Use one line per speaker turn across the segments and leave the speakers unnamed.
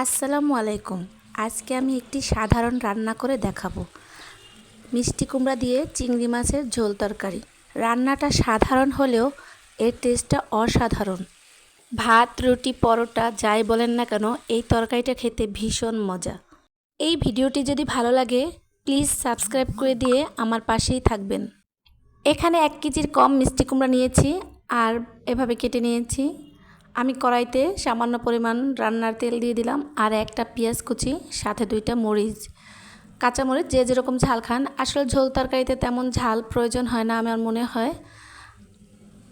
আসসালামু আলাইকুম। আজকে আমি একটি সাধারণ রান্না করে দেখাবো। মিষ্টি কুমড়া দিয়ে চিংড়ি মাছের ঝোল তরকারি। রান্নাটা সাধারণ হলেও এর টেস্টটা অসাধারণ। ভাত, রুটি, পরোটা যাই বলেন না কেন এই তরকারিটা খেতে ভীষণ মজা। এই ভিডিওটি যদি ভালো লাগে প্লিজ সাবস্ক্রাইব করে দিয়ে আমার পাশেই থাকবেন। এখানে 1 কেজির কম মিষ্টি কুমড়া নিয়েছি আর এভাবে কেটে নিয়েছি। আমি কড়াইতে সামান্য পরিমাণ রান্নার তেল দিয়ে দিলাম আর একটা পেঁয়াজ কুচি, সাথে 2টা মরিচ, কাঁচামরিচ যে যেরকম ঝাল খান। আসলে ঝোল তরকারিতে তেমন ঝাল প্রয়োজন হয় না আমার মনে হয়,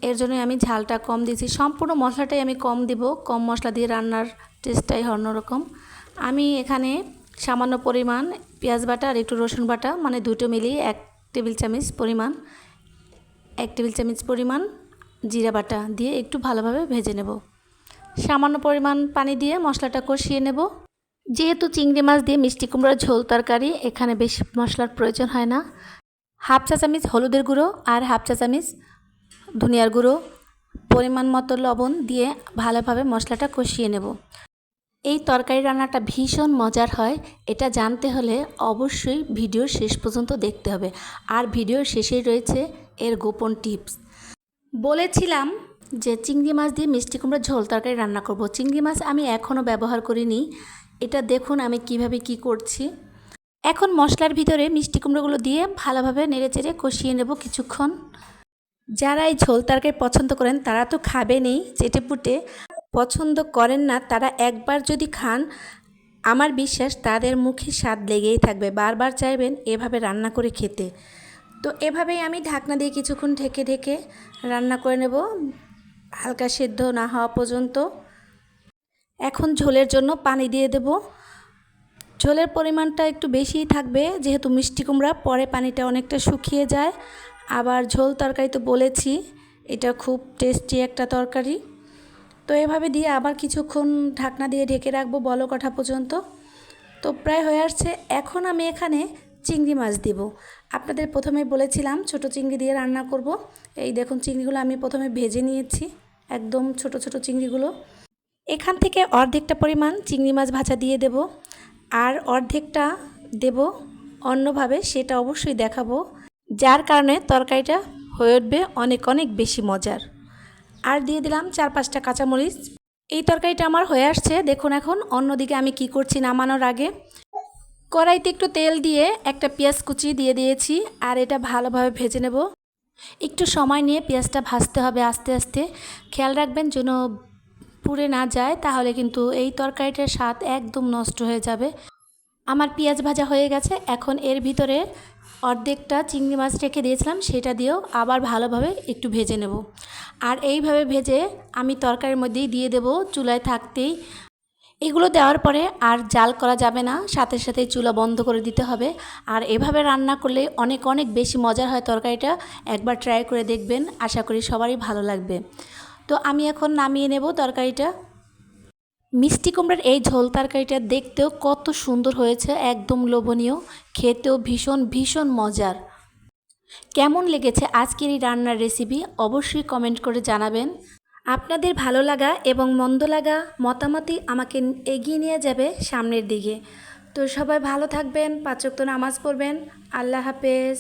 এর জন্যই আমি ঝালটা কম দিয়েছি। সম্পূর্ণ মশলাটাই আমি কম দিব, কম মশলা দিয়ে রান্নার টেস্টটাই অন্যরকম। আমি এখানে সামান্য পরিমাণ পেঁয়াজ বাটা আর একটু রসুন বাটা মানে দুটো মিলিয়ে 1 টেবিল চামচ পরিমাণ, 1 টেবিল চামচ পরিমাণ জিরা বাটা দিয়ে একটু ভালোভাবে ভেজে নেব। সামান্য পরিমাণ পানি দিয়ে মশলাটা কষিয়ে নেব। যেহেতু চিংড়ি মাছ দিয়ে মিষ্টি কুমড়ার ঝোল তরকারি এখানে বেশি মশলার প্রয়োজন হয় না। 1/2 চা চামচ হলুদের গুঁড়ো আর 1/2 চা চামচ ধনিয়ার গুঁড়ো, পরিমাণ মতো লবণ দিয়ে ভালোভাবে মশলাটা কষিয়ে নেব। এই তরকারি রান্নাটা ভীষণ মজার হয়, এটা জানতে হলে অবশ্যই ভিডিও শেষ পর্যন্ত দেখতে হবে। আর ভিডিওর শেষেই রয়েছে এর গোপন টিপস। বলেছিলাম যে চিংড়ি মাছ দিয়ে মিষ্টি কুমড়ার ঝোল তরকারি রান্না করব। চিংড়ি মাছ আমি এখনও ব্যবহার করিনি, এটা দেখুন আমি কিভাবে কি করছি। এখন মশলার ভিতরে মিষ্টি কুমড়োগুলো দিয়ে ভালোভাবে নেড়েচেড়ে কষিয়ে নেব কিছুক্ষণ। যারা এই ঝোল তরকারি পছন্দ করেন তারা তো খাবেনই চেটেপুটে, পছন্দ করেন না তারা একবার যদি খান আমার বিশ্বাস তাদের মুখে স্বাদ লেগেই থাকবে, বারবার চাইবেন এভাবে রান্না করে খেতে। তো এভাবেই আমি ঢাকনা দিয়ে কিছুক্ষণ ঢেকে ঢেকে রান্না করে নেব হালকা সেদ্ধ না হওয়া পর্যন্ত। এখন ঝোলের জন্য পানি দিয়ে দেব। ঝোলের পরিমাণটা একটু বেশিই থাকবে যেহেতু মিষ্টি কুমড়া, পরে পানিটা অনেকটা শুকিয়ে যায়। আবার ঝোল তরকারি তো বলেছি এটা খুব টেস্টি একটা তরকারি। তো এভাবে দিয়ে আবার কিছুক্ষণ ঢাকনা দিয়ে ঢেকে রাখবো বলক ওঠা পর্যন্ত। তো প্রায় হয়ে আসছে। এখন আমি এখানে চিংড়ি মাছ দেব। আপনাদের প্রথমে বলেছিলাম ছোট চিংড়ি দিয়ে রান্না করব। এই দেখুন চিংড়িগুলো আমি প্রথমে ভেজে নিয়েছি, একদম ছোট ছোট চিংড়িগুলো। এখান থেকে অর্ধেকটা পরিমাণ চিংড়ি মাছ ভাজা দিয়ে দেব আর অর্ধেকটা দেব অন্যভাবে, সেটা অবশ্যই দেখাবো, যার কারণে তরকারিটা হয়ে উঠবে অনেক অনেক বেশি মজার। আর দিয়ে দিলাম 4-5টা কাঁচামরিচ। এই তরকারিটা আমার হয়ে আসছে দেখুন। এখন অন্যদিকে আমি কি করছি, নামানোর আগে কড়াইতে একটু তেল দিয়ে একটা পেঁয়াজ কুচি দিয়ে দিয়েছি আর এটা ভালোভাবে ভেজে নেব। একটু সময় নিয়ে পেঁয়াজটা ভাজতে হবে আস্তে আস্তে, খেয়াল রাখবেন যেন পুড়ে না যায়, তাহলে কিন্তু এই তরকারিটার স্বাদ একদম নষ্ট হয়ে যাবে। আমার পেঁয়াজ ভাজা হয়ে গেছে। এখন এর ভিতরে অর্ধেকটা চিংড়ি মাছ রেখে দিয়েছিলাম সেটা দিয়েও আবার ভালোভাবে একটু ভেজে নেব। আর এইভাবে ভেজে আমি তরকারির মধ্যেই দিয়ে দেব চুলায় থাকতেই। এগুলো দেওয়ার পরে আর জাল করা যাবে না, সাথে সাথে চুলা বন্ধ করে দিতে হবে। আর এভাবে রান্না করলে অনেক অনেক বেশি মজার হয় তরকারিটা, একবার ট্রাই করে দেখবেন, আশা করি সবারই ভালো লাগবে। তো আমি এখন নামিয়ে নেব তরকারিটা। মিষ্টি কুমড়ার এই ঝোল তরকারিটা দেখতেও কত সুন্দর হয়েছে, একদম লোভনীয়, খেতেও ভীষণ ভীষণ মজার। কেমন লেগেছে আজকের এই রান্নার রেসিপি অবশ্যই কমেন্ট করে জানাবেন। আপনাদের ভালো লাগা এবং মন্দ লাগা মতামতই আমাকে এগিয়ে নিয়ে যাবে সামনের দিকে। তো সবাই ভালো থাকবেন, 5 ওয়াক্ত নামাজ পড়বেন। আল্লাহ হাফেজ।